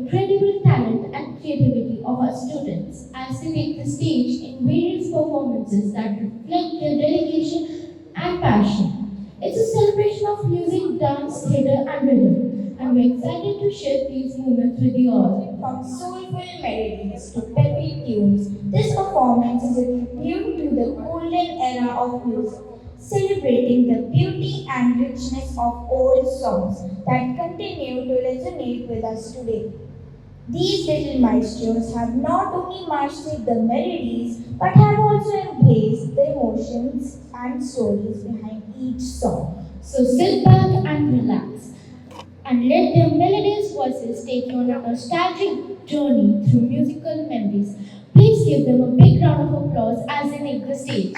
incredible talent and creativity of our students as they take the stage in various performances that reflect their dedication and passion. It's a celebration of music, dance, theatre, and rhythm, and we're excited to share these moments with you all. From soulful melodies to peppy tunes, this performance is a tribute to the golden era of music, celebrating the beauty and richness of old songs that continue to resonate with us today. These little maestros have not only mastered the melodies but have also embraced the emotions and stories behind each song. So sit back and relax and let their melodious voices take you on a nostalgic journey through musical memories. Please give them a big round of applause as they take the stage.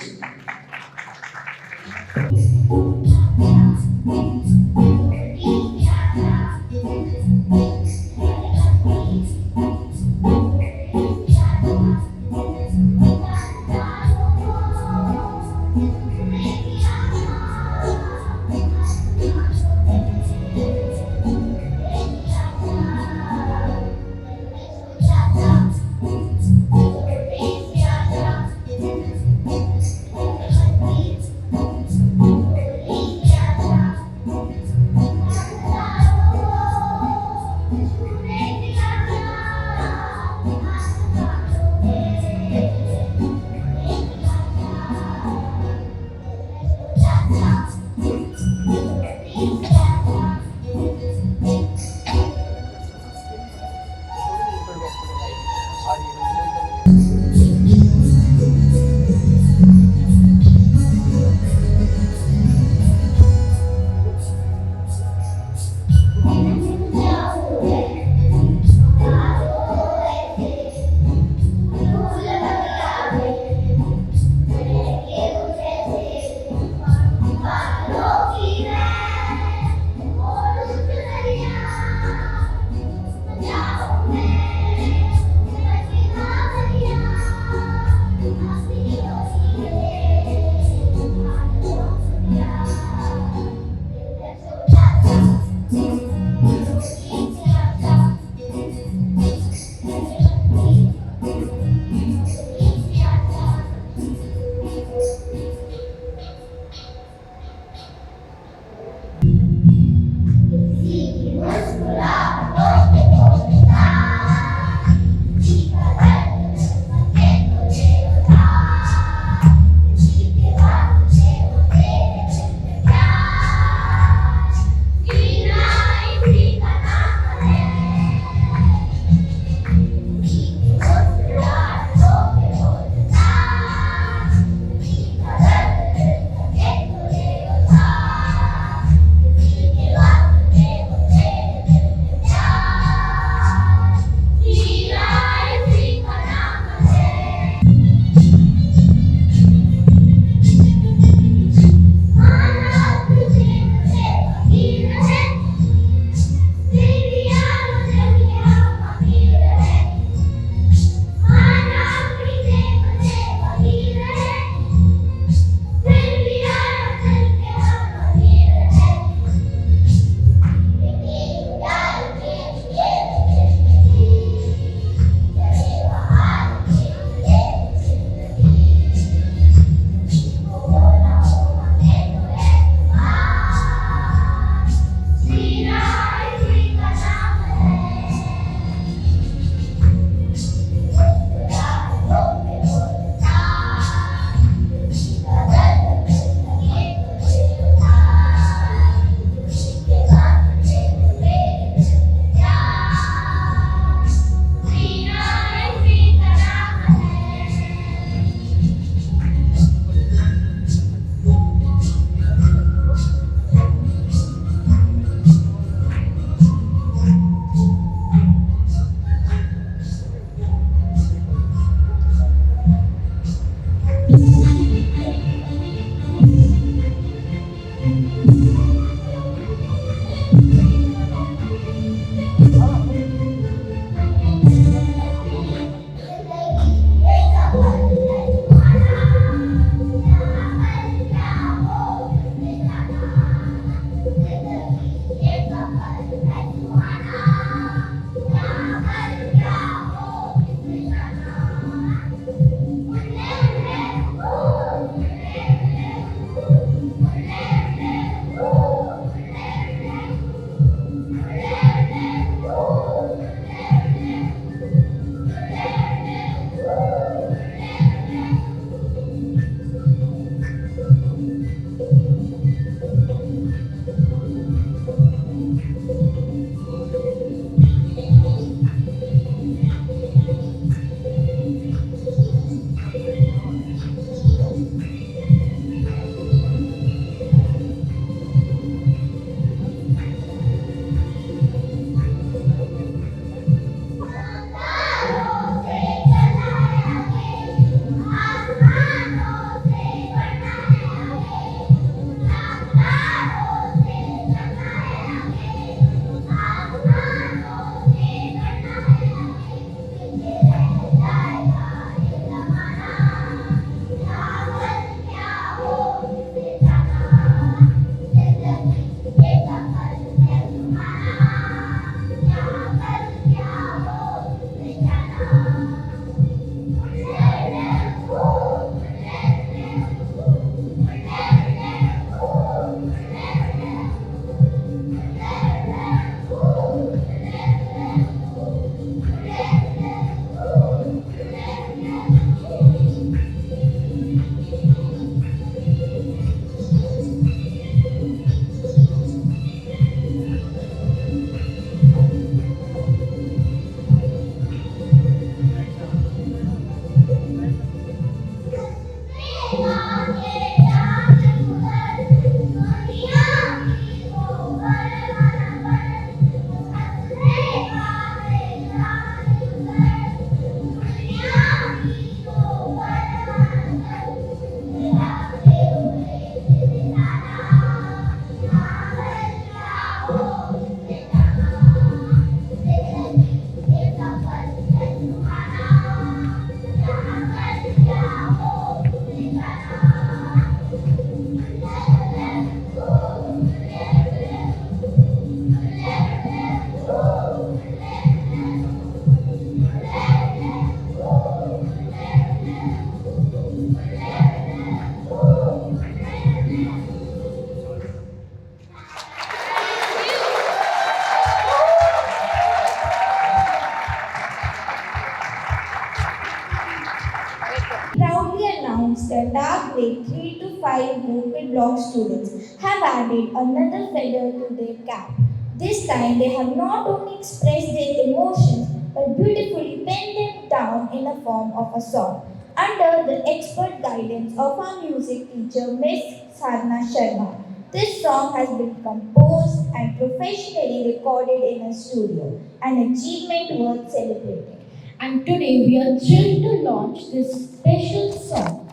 to 5 vocal block students have added another feather to their cap. This time they have not only expressed their emotions but beautifully penned them down in the form of a song. Under the expert guidance of our music teacher, Miss Sadhna Sharma, this song has been composed and professionally recorded in a studio, an achievement worth celebrating. And today we are thrilled to launch this special song.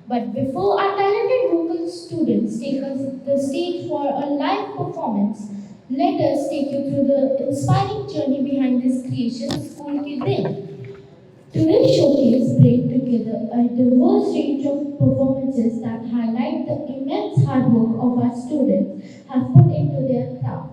But before our talented vocal students take us the stage for a live performance, let us take you through the inspiring journey behind this creation, School Kid Day. Today's showcase brings together a diverse range of performances that highlight the immense hard work of our students have put into their craft.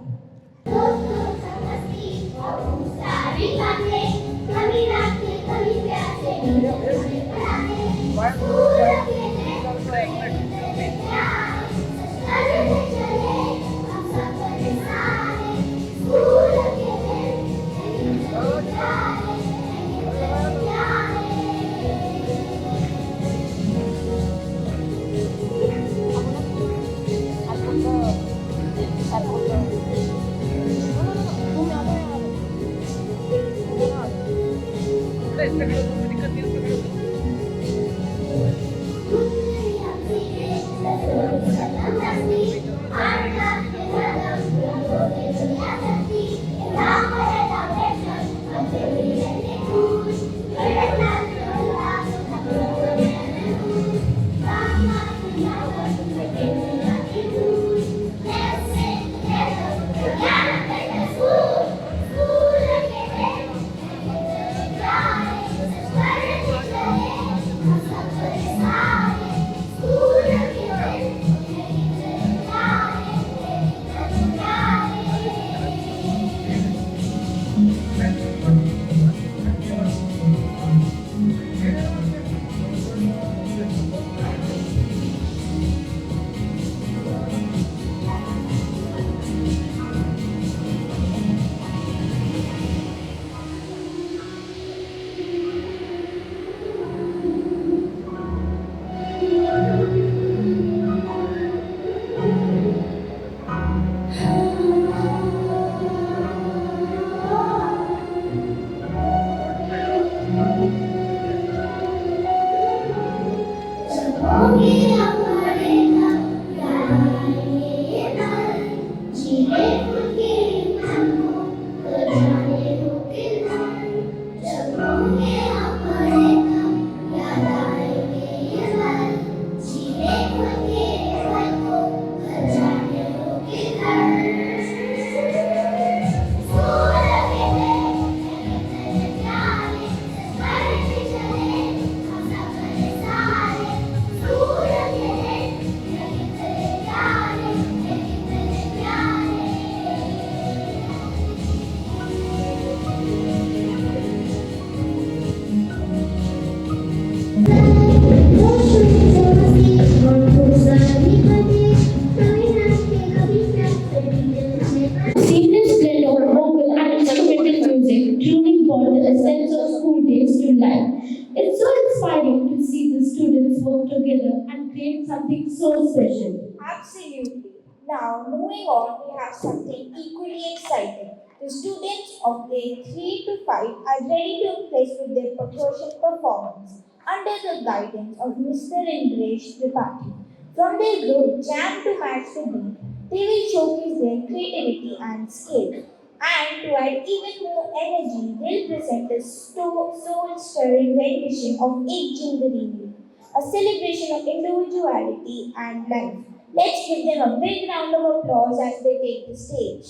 Seamless blend of vocal and instrumental music truly brought the essence of school days to life. It's so inspiring to see the students work together and create something so special. Absolutely. Now, moving on, we have something equally exciting. The students of grade 3 to 5 are ready to impress with their percussion performance under the guidance of Mr. Indresh Tripathi. From their group Jam to Match the Beat, they will showcase their creativity and skill. And to add even more energy, they'll present a soul-stirring rendition of Ek Jindagi, a celebration of individuality and life. Let's give them a big round of applause as they take the stage.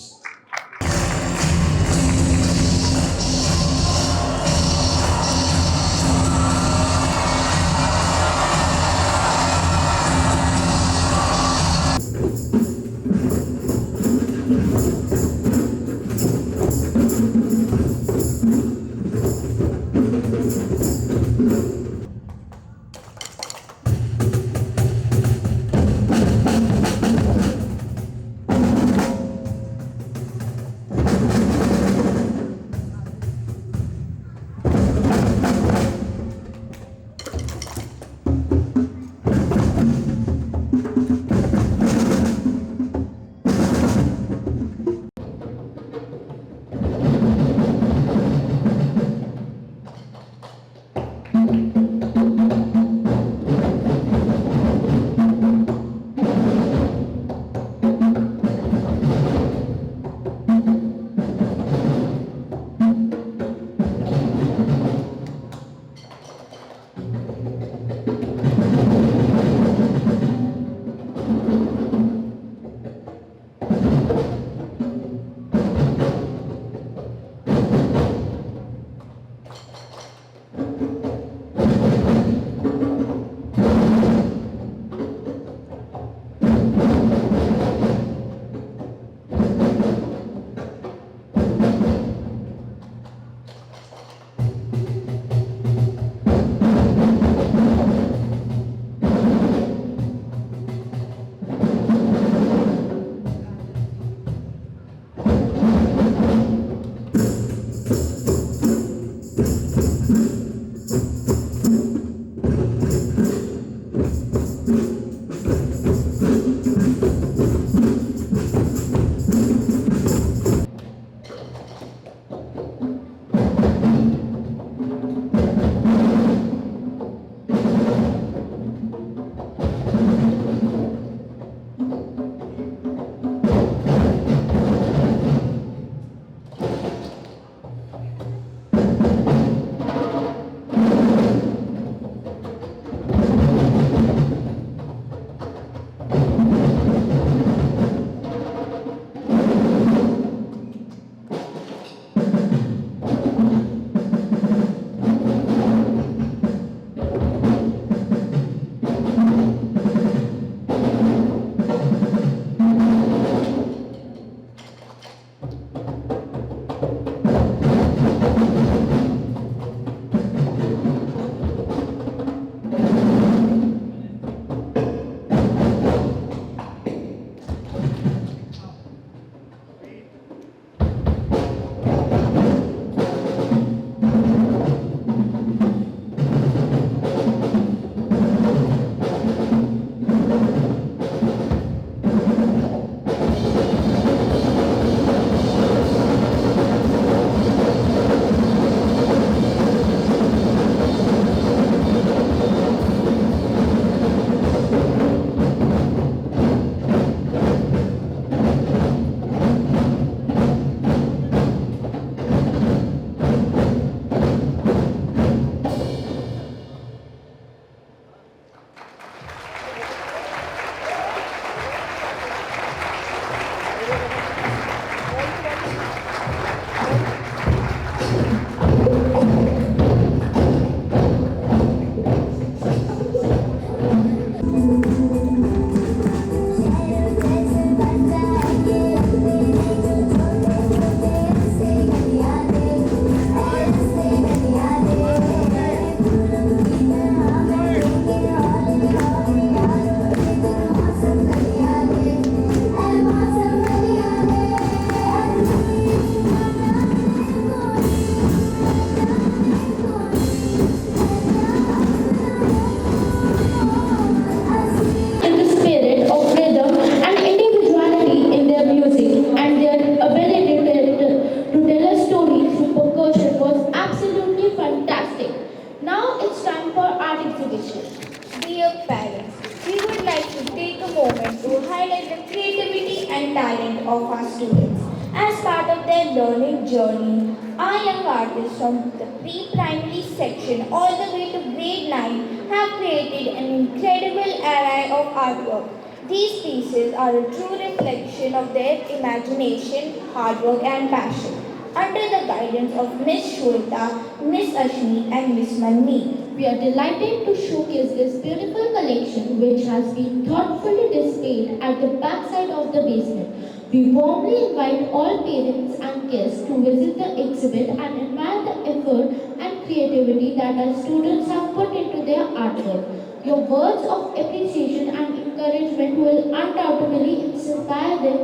talent of our students. As part of their learning journey, our young artists from the pre-primary section all the way to grade 9 have created an incredible array of artwork. These pieces are a true reflection of their imagination, hard work and passion. Under the guidance of Miss Shweta, Miss Ashmi and Miss Manmeet. We are delighted to showcase this beautiful collection which has been thoughtfully displayed at the backside of the basement. We warmly invite all parents and guests to visit the exhibit and admire the effort and creativity that our students have put into their artwork. Your words of appreciation and encouragement will undoubtedly inspire them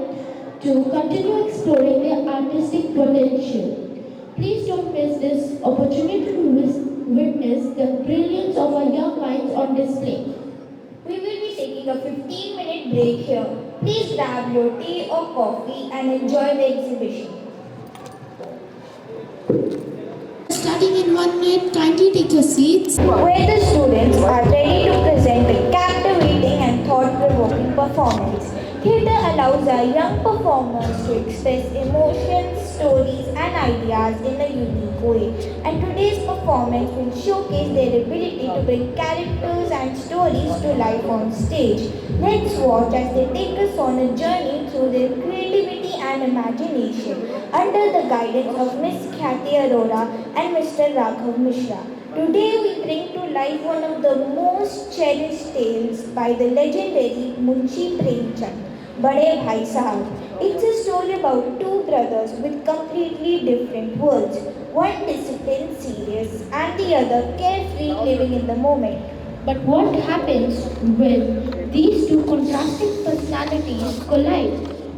to continue exploring their artistic potential. Please don't miss this opportunity to witness the brilliance of our young minds on display. We will be taking a 15-minute break here. Please grab your tea or coffee and enjoy the exhibition. Starting in 1 minute, kindly take your seats. Where the students are ready to present a captivating and thought-provoking performance. Theatre allows our young performers to express emotions, stories and ideas in a unique way. And today's performance will showcase their ability to bring characters and stories to life on stage. Let's watch as they take us on a journey through their creativity and imagination under the guidance of Miss Khyati Arora and Mr. Raghav Mishra. Today we bring to life one of the most cherished tales by the legendary Munshi Premchand, Bade Bhai Sahab. It's a story about two brothers with completely different worlds, one disciplined, serious, and the other carefree, living in the moment. But what happens when these two contrasting personalities collide?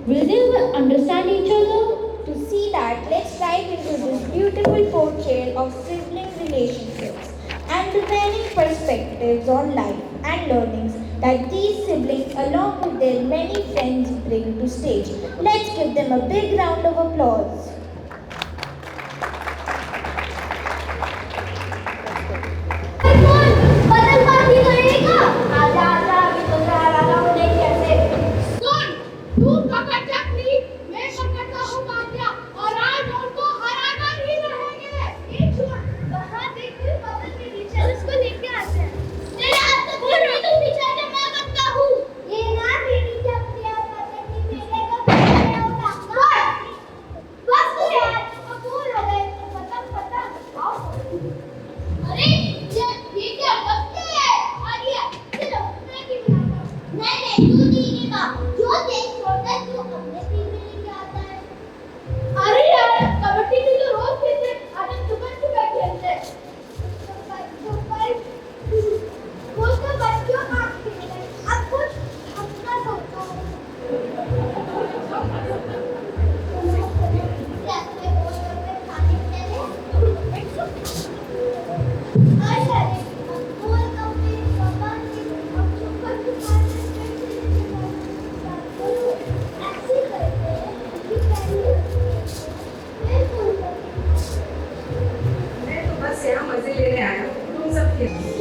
Will they understand each other? To see that, let's dive into this beautiful portrayal of sibling relationships and the varying perspectives on life and learnings that these siblings, along with their many friends, bring to stage. Let's give them a big round of applause. सुन तू पकड़ चकली मैं पकड़ता हूँ कांटिया और आज उनको हराना ही रहेंगे ये छोड़ बाहर देख बदल के नीचे उसको लेके आते हैं तेरे हाथ तो बोल रही तू पीछे से मैं करता हूँ ये ना मेरी चपलियां पकड़नी मेरे को पकड़ने होगा बस यार अब बोल हो गए पता आओ अरे ये क्या बच्चे है आ गया चलो मैं भी बनाता हूँ नहीं तू नहीं का जो देख छोड़ता है तू अपने टीम में लेके आता है अरे यार कबड्डी की तो रोज खेलते आज सुबह सुबह खेलते उसका बच्चों का खेलते अब कुछ अपना सोचो जैसे बोल करके खाने चले अच्छा बोल कभी पापा की अब सुपर दुकान ऐसे करते हैं कि पहले मैं बोल मैं तो बस यहाँ मजे लेने आया हूँ तुम सब खेलो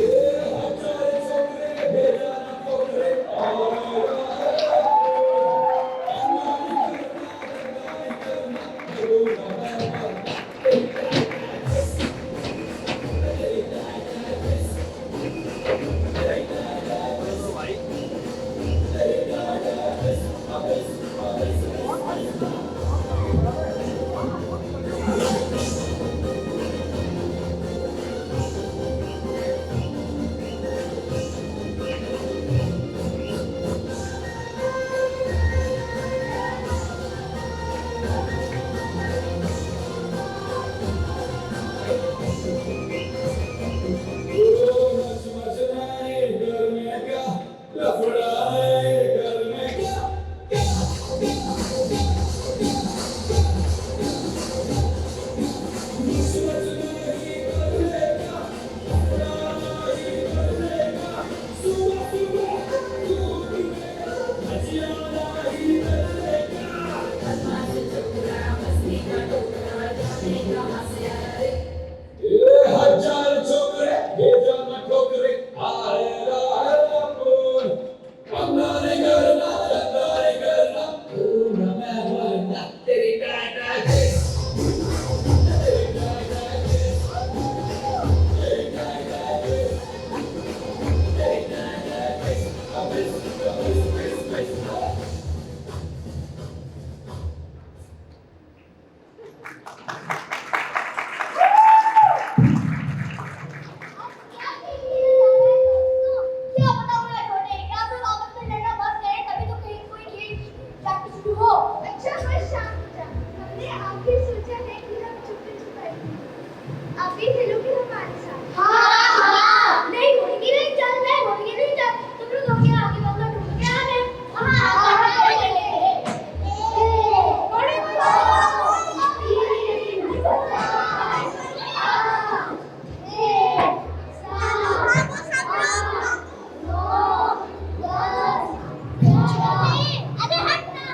अरे हटना।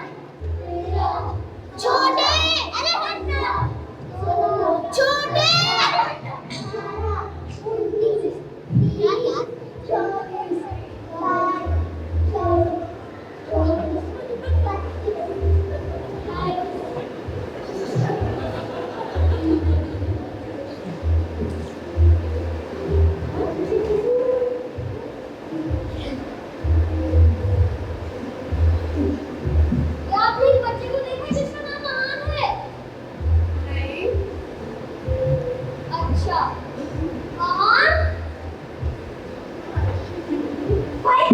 छोटे, अरे हटना। छोटे। क्या आपने इस बच्चे को देखा जिसका नाम महान है? नहीं। अच्छा, महान? भाई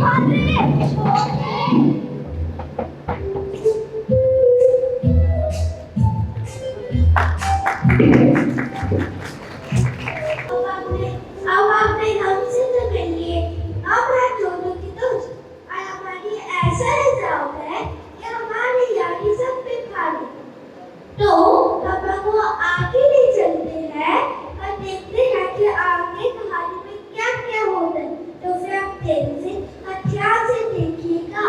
भाग रहे हैं। छोटे। अब आपने हमसे तो कर लिए, अब है दोनों की दोस्त और हमारी ऐसा रिजर्व है कि हमारी यारी सब पे खा गई। तो अब हम वो आगे ले चलते हैं और देखते हैं कि आगे कहानी में क्या क्या होता है। तो फिर आप ध्यान से और ध्यान से देखिएगा।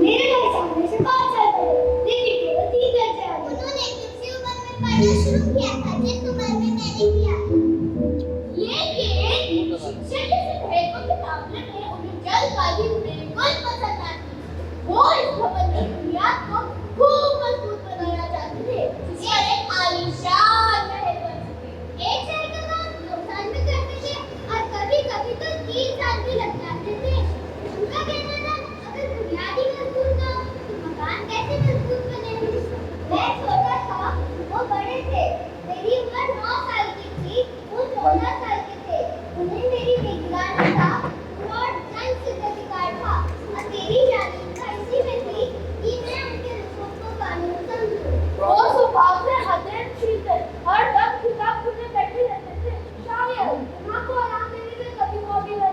मेरे भाई सामने से बात कर रहे हैं, लेकिन केवल 3 दर्जे आगे। उन्होंने किसी उम्र में पढ़ना शुरू किया था जिस उम्र में मैंने किया। लेकिन शिक्षक के सिद्धांतों के मामले में उन्हें जल्दबाजी बिल्कुल पसंद नहीं थी। वो इस भवन की बुनियाद को खूब मजबूत बनाना चाहते थे, जिससे एक आलीशान महल बन सके। एक शहर का काम 2 साल में करते थे और कभी-कभी तो 3 साल भी लग जाते थे। उनका कहना था, अगर बुनियाद ही मजबूत ना हो तो मकान कैसे मजबूत बनेंगे? मैं छोटा था, वो बड़े थे। मेरी उम्र 9 साल की थी, वो 14 साल के थे। उन्हें मेरी निगरानी था और जंग से अधिकार था और मेरी जागरूकता इसी में थी कि मैं उनके रिश्तों को कानून समझूं। वो स्वभाव से अध्ययनशील थे, हर वक्त किताब खोले बैठे रहते थे। शायद दिमाग को आराम देने में कभी मौके न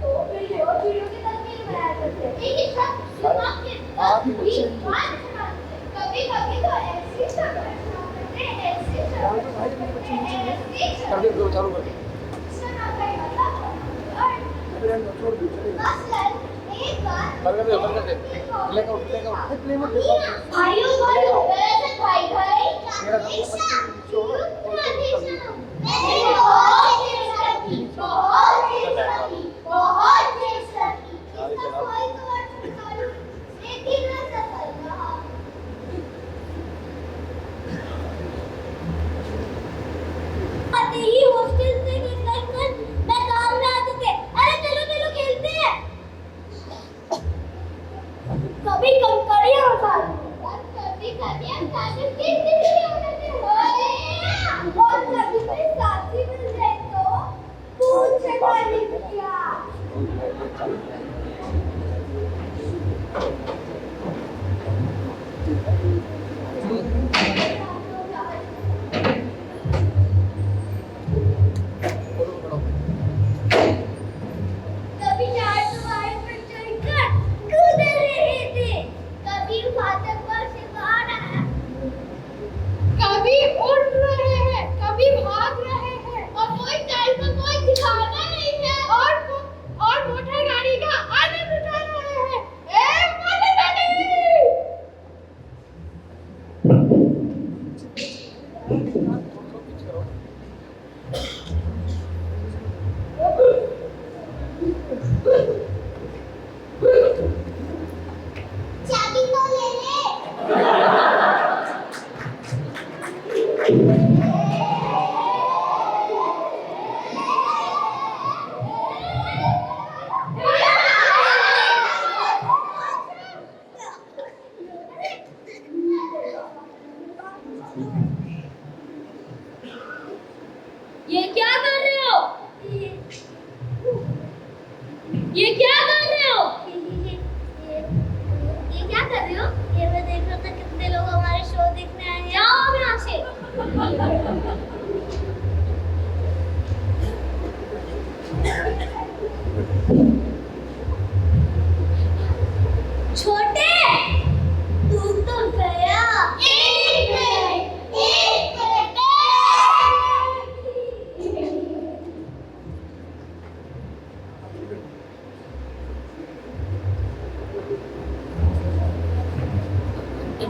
तो बिल्ली और चिड़ियों की तस्वीर बनाया करते। लेकिन सब दिमाग के साथ भी बात सुनाते। कभी-कभी तो ऐसी शब्द सुनाते, ऐसी शब्द चालू कर भाइयों भाइयों वैसे भाई भाई ही हॉस्टल से निकलकर मैदान में आते थे। अरे चलो चलो खेलते हैं। कभी कंकड़ियां उठाते और कभी कभी हम साथ गिरते भी उड़ते और कभी कोई साथी मिल जाए तो पूछ पानी किया। कभी चार दीवार पर चढ़कर कूद रहे थे, कभी फाटक पर से बाहर आया, कभी उड़ रहे हैं, कभी भाग रहे हैं और कोई टाइम पर कोई ठिकाना नहीं है और मोटर गाड़ी का आनंद उठा रहे हैं। ए मोटर गाड़ी! चाबी तो ले ले। ये क्या कर रहे हो? ये क्या कर रहे हो? ये क्या कर रहे हो? ये मैं देख रहा था कितने लोग हमारे शो देखने आए हैं। जाओ अब यहाँ से। छोटे इस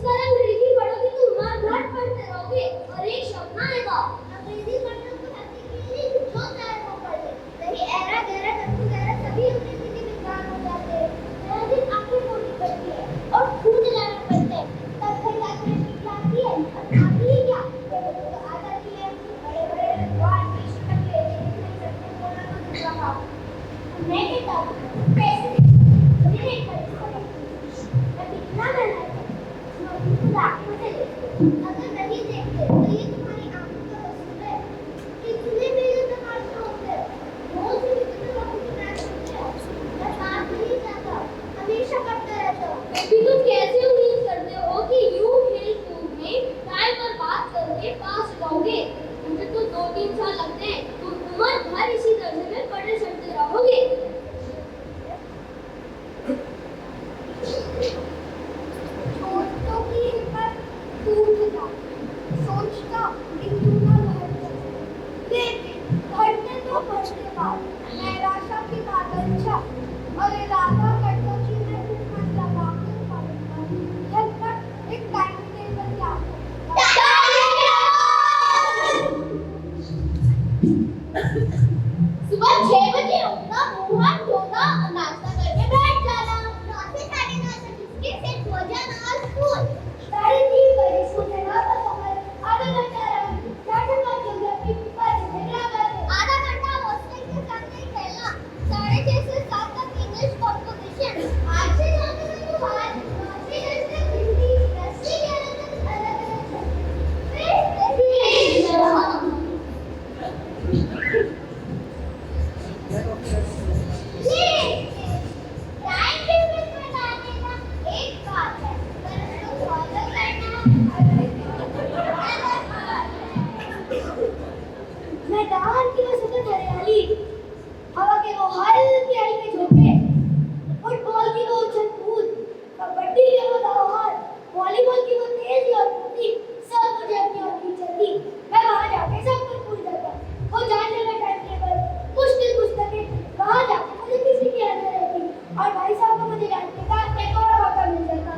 तरह अंग्रेजी पढ़ोगे तो मार धाड़ पढ़ते रहोगे और एक शब्द ना आएगा। अंग्रेजी पढ़ने को हंसी के लिए जो चाहे वो पढ़े, नहीं एरा गैरा कद्दू गैरा सभी अंग्रेजी के विद्वान हो जाते हैं। मेरा दिन आंखें फोड़नी पड़ती है और खून जलाना पड़ता है, तब कहीं जाकर ठीक आती है। और आती है क्या तो आ जाती है बड़े बड़े विद्वान बीच तक ले सत्य बोलना तो दूसरा काम। मैं कहता हूँ कैसे मुझे नहीं पढ़ी मैं कितना मेहनत अगर नहीं देखते तो ये तुम्हारी आंखों का कसूर है। कितने बेइज्जत मारते होते रोज भी कितने लोगों की मैच होते हैं। मैं बात नहीं चाहता, हमेशा करता रहता हूँ। बेबी तुम कैसे उम्मीद करते हो कि यूं खेल कूद में टाइम पर बात करके पास हो जाओगे? मुझे तो 2-3 साल लगते हैं। तुम उम्र भर इसी दर्जे में पढ़े चढ़ते रहोगे। छोटों की हिम्मत टूटता, सोचता कि क्यों ना लड़ता, लेकिन घटने तो बढ़ने बाद निराशा की कागज़ और इरादा करता कि मैं कुछ मन लगा कर पढ़ूंगा जब तक एक टाइम टेबल तैयार सुबह 6 बजे उठना, मुंह हाथ धोना, नाश्ता करके बैठ जाना। 9 से 9:30 तक इसके सेट हो जाना और स्कूल 3:30 बजे स्कूल जाना और समय आधा घंटा रहा। 4:05 ज्योग्राफी, 5 ग्रामर, आधा घंटा हॉस्टल के सामने खेलना। 6:30 से 7 तक इंग्लिश कॉम्पिटिशन। 8 से 9 तक व्यवहार, 9 से 10 तक हिंदी, 10 से 11 तक अलग-अलग सब्जेक्ट। टाइम टेबल बनाने का एक बात है, पर उसको फॉलो करना अलग बात है। मैदान की वो सतत हरियाली, हवा के वो हल्के हल्के झोंके, फुटबॉल की वो उछल कूद, कबड्डी के वो दौड़, वॉलीबॉल की वो तेजी और फुर्ती, सब मुझे अपनी ओर खींचती। मैं वहाँ जाके सब कुछ भूल जाता। वो जानने का टाइम टेबल, मुश्किल पुस्तकें, वहाँ जाके मुझे किसी की याद नहीं रहती और भाई साहब को मुझे डांटने का एक और मौका मिल जाता।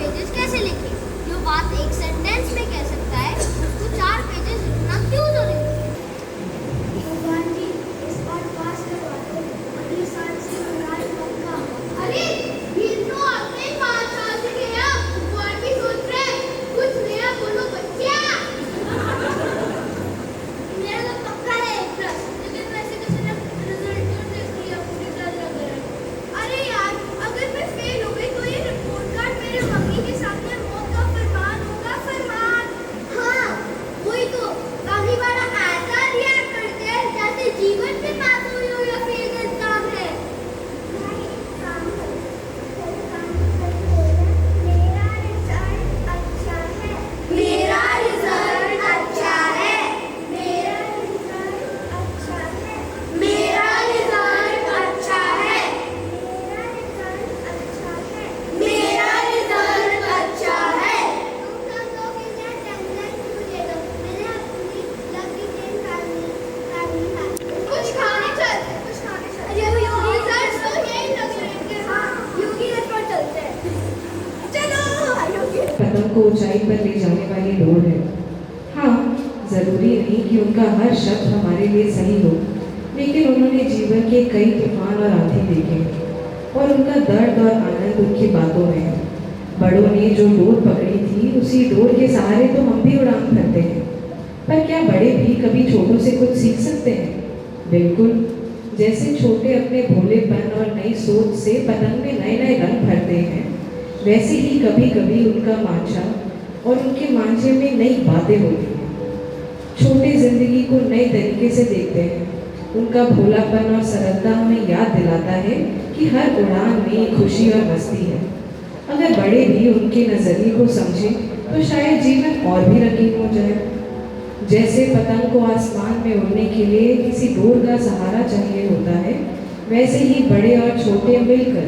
पेजेस कैसे लिखे? जो बात एक सेंटेंस में कह सकता है उसको 4 पेजेस लिखना क्यों जरूरी है? भगवान जी इस बार पास करवा दो, अगले साल से लड़ाई पक्का। अरे ये तो आपने 5 साल से किया, भगवान भी सोच रहे हैं कुछ नया बोलो बच्चा। मेरा तो पक्का है 1+, लेकिन वैसे किसी ने रिजल्ट तो देख लिया, मुझे डर लग रहा है। अरे यार अगर मैं फेल हो गई तो ये रिपोर्ट कार्ड मेरे मम्मी के सामने मौत का फरमान होगा। फरमान, हाँ वही तो, काफी बार ऐसा रिएक्ट करते हैं जैसे जीवन में पास हुई हो या फेल का एग्जाम है। मेरा रिजल्ट अच्छा है, मेरा रिजल्ट अच्छा है, मेरा रिजल्ट अच्छा है, मेरा रिजल्ट अच्छा है, मेरा रिजल्ट अच्छा है। तुम सब लोग इन्हें टेंशन क्यों दे दो? मैंने अपनी लकी ट्रेन खानी है। कुछ खाने चल। अरे वो रिजल्ट्स तो यही लग रहे हैं। हाँ योगी रथ पर चलते हैं। चलो योगी। कदम को ऊंचाई पर ले जाने वाली डोर है। हाँ, जरूरी नहीं कि उनका हर शब्द हमारे लिए सही हो, लेकिन उन्होंने जीवन के कई तूफान और आंधी देखे और उनका दर्द और आनंद उनकी बातों में है। बड़ों ने जो डोर पकड़ी थी उसी डोर के सहारे तो हम भी उड़ान भरते हैं। पर क्या बड़े भी कभी छोटों से कुछ सीख सकते हैं? बिल्कुल, जैसे छोटे अपने भोलेपन और नई सोच से पतंग में नए नए रंग भरते हैं, वैसे ही कभी कभी उनका मांझा और उनके मांझे में नई बातें होती हैं। छोटे जिंदगी को नए तरीके से देखते हैं। उनका भोलापन और सरलता हमें याद दिलाता है कि हर उड़ान में खुशी और मस्ती है। अगर बड़े भी उनके नजरिए को समझें तो शायद जीवन और भी रंगीन हो जाए। जैसे पतंग को आसमान में उड़ने के लिए किसी डोर का सहारा चाहिए होता है, वैसे ही बड़े और छोटे मिलकर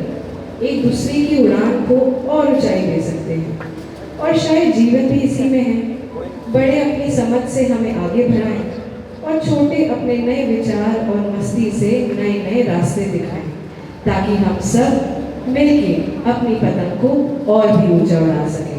एक दूसरे की उड़ान को और ऊंचाई दे सकते हैं। और शायद जीवन भी इसी में है। बड़े अपनी समझ से हमें आगे बढ़ाएं और छोटे अपने नए विचार और मस्ती से नए नए रास्ते दिखाएं, ताकि हम सब मिलके अपनी पतंग को और भी ऊंचा उड़ा सकें।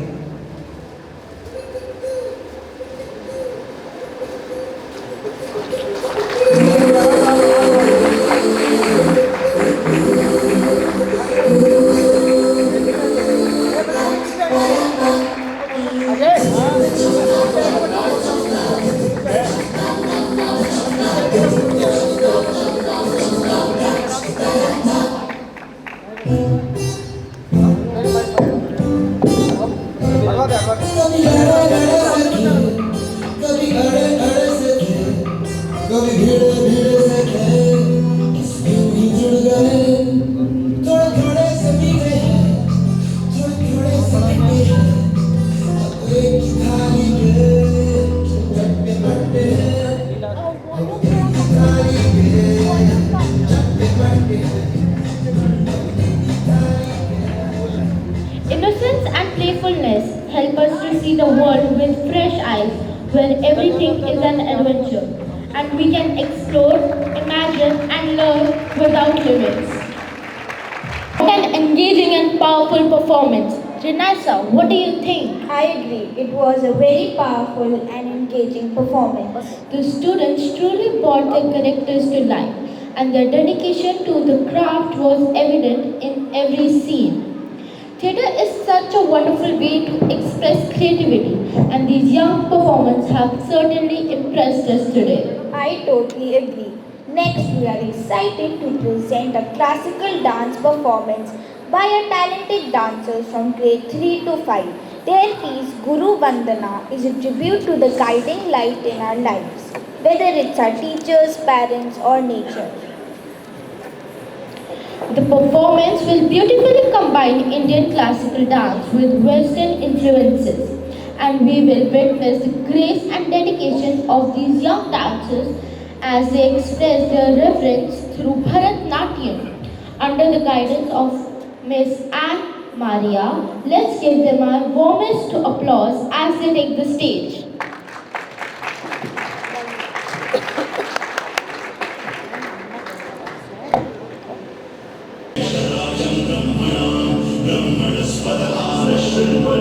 कभी भीड़े भीड़े से थे, यूं ही जुड़ गए, थोड़े थोड़े से मिले हैं, थोड़े थोड़े से मिले हैं, अब एक ही थाली पे चट्टे बट्टे हैं, अब एक ही थाली पे चट्टे बट्टे हैं, अब एक ही थाली पे। Innocence and playfulness help us to see the world with fresh eyes, where everything is an adventure, and we can explore, imagine, and learn without limits. What an engaging and powerful performance. Janasa, what do you think? I agree. It was a very powerful and engaging performance. The students truly brought their characters to life, and their dedication to the craft was evident in every scene. Theatre is such a wonderful way to express creativity, and these young performers have certainly impressed us today. I totally agree. Next, we are excited to present a classical dance performance by our talented dancers from grade 3 to 5. Their piece, Guru Vandana, is a tribute to the guiding light in our lives, whether it's our teachers, parents, or nature. The performance will beautifully combine Indian classical dance with Western influences, and we will witness the grace and dedication of these young dancers as they express their reverence through Bharatnatyam under the guidance of Miss Anne Maria. Let's give them our warmest applause as they take the stage. ब्रह्मणस्पदहारशृण्वन्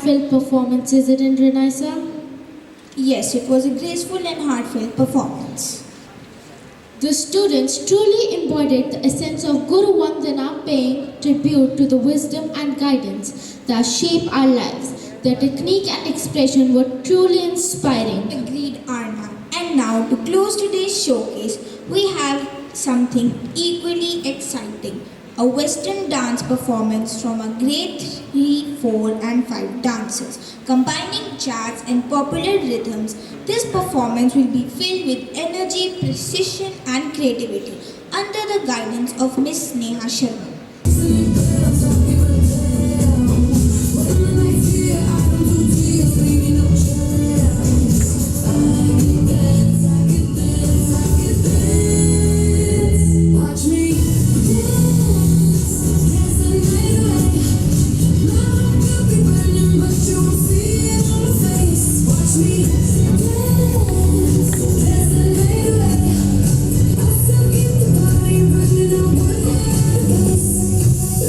heartfelt performance, isn't it, Renaisa? Yes, it was a graceful and heartfelt performance. The students truly embodied the essence of Guru Vandana, paying tribute to the wisdom and guidance that shape our lives. Their technique and expression were truly inspiring. Agreed, Arna. And now, to close today's showcase, we have something equally exciting. A Western dance performance from a grade 3, 4 and 5 dancers. Combining jazz and popular rhythms, this performance will be filled with energy, precision and creativity under the guidance of Miss Sneha Sharma. Watch me dance, dance the night away. My heart could be burning, but you won't see it on my face. Watch me dance, dance the night away. I'll still keep the party running. I work at this.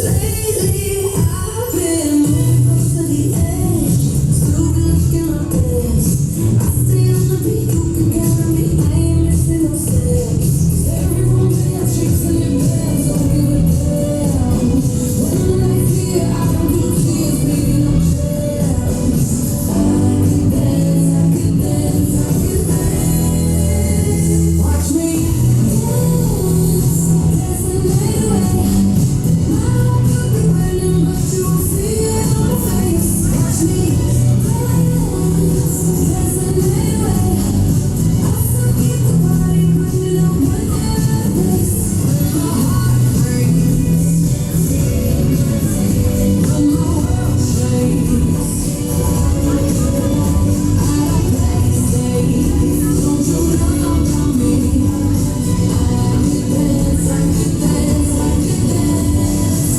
Lately, I've been moving close to the edge. Still be looking my best. I stay on the beat, you can count on me. I ain't missing no steps. Everyone dance, tricks in your bed, don't give a damn. When the lights here, I don't do tears, baby, no chance. I can dance, I can dance, I can dance. Watch me dance, dance the night away. My heart could be burning, but you won't see it on my face. Watch me dance, dance the night away. I'll still keep the party running. I work at this. My heart breaks, but my world shakes. Out of place, don't you know about me? I can dance, I can dance, I can dance.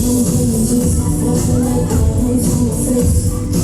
No good, just my fault, and I don't want to face.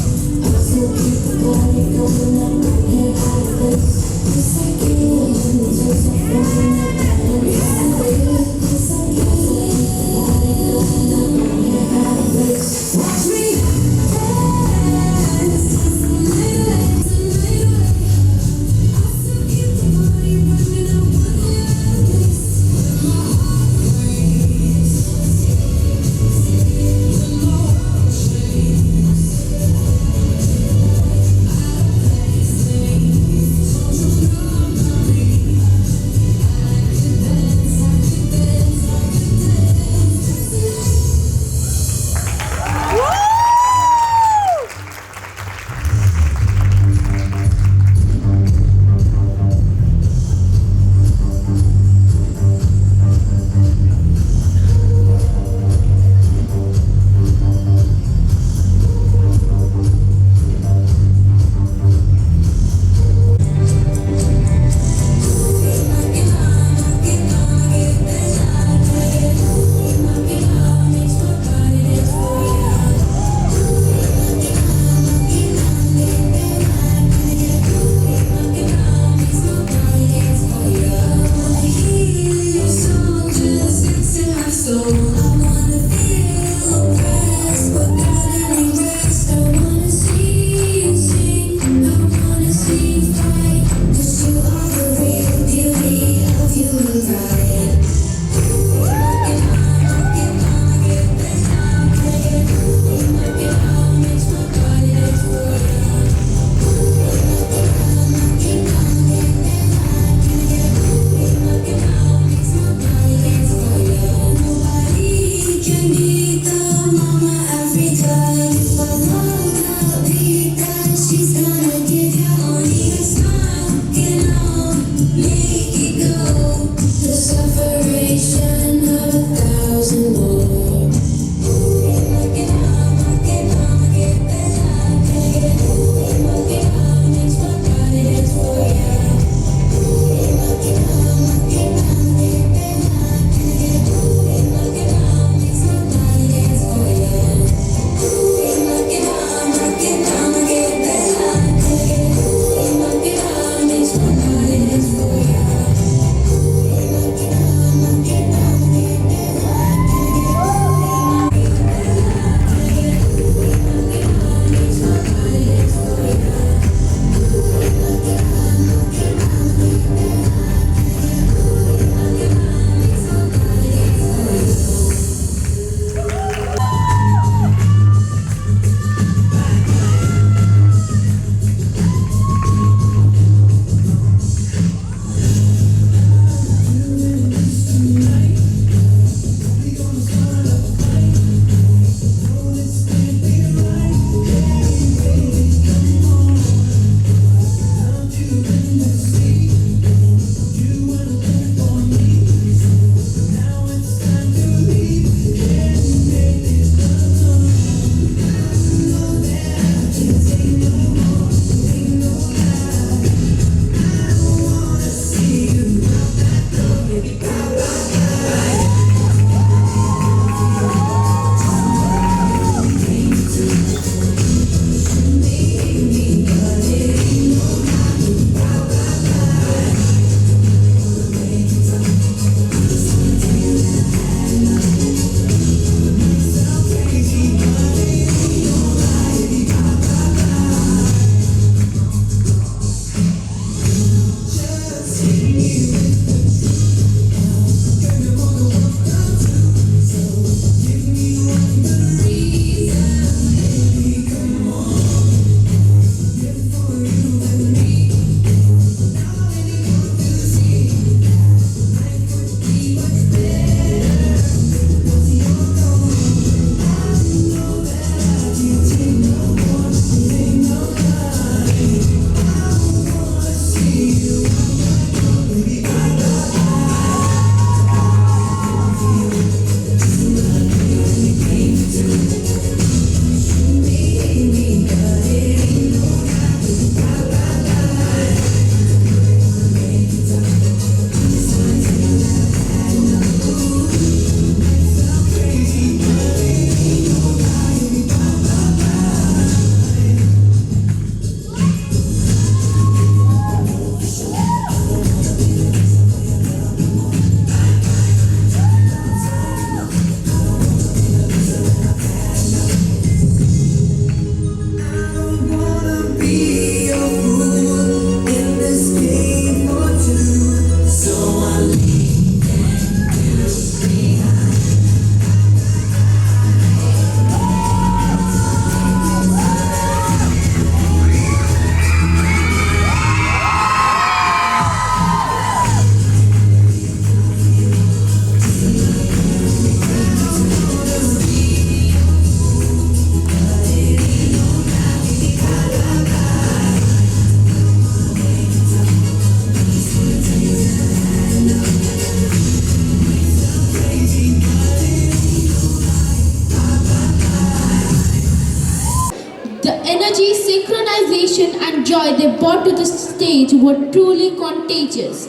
energy, synchronization, and joy they brought to the stage were truly contagious.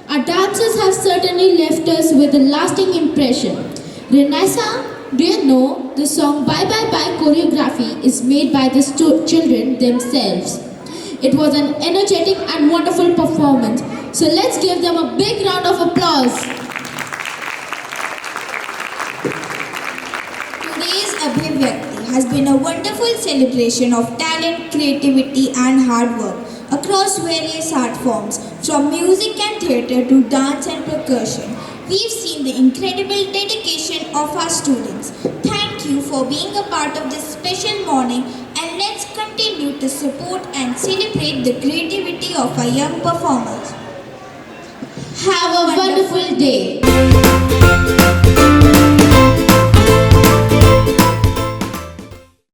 Our dancers have certainly left us with a lasting impression. Renessa, do you know the song Bye Bye Bye choreography is made by the children themselves? It was an energetic and wonderful performance. So let's give them a big round of applause. Today's Abhivyakti has been a wonderful celebration of talent, creativity and hard work across various art forms, from music and theatre to dance and percussion. We've seen the incredible dedication of our students. Thank you for being a part of this special morning, and let's continue to support and celebrate the creativity of our young performers. Have a wonderful day.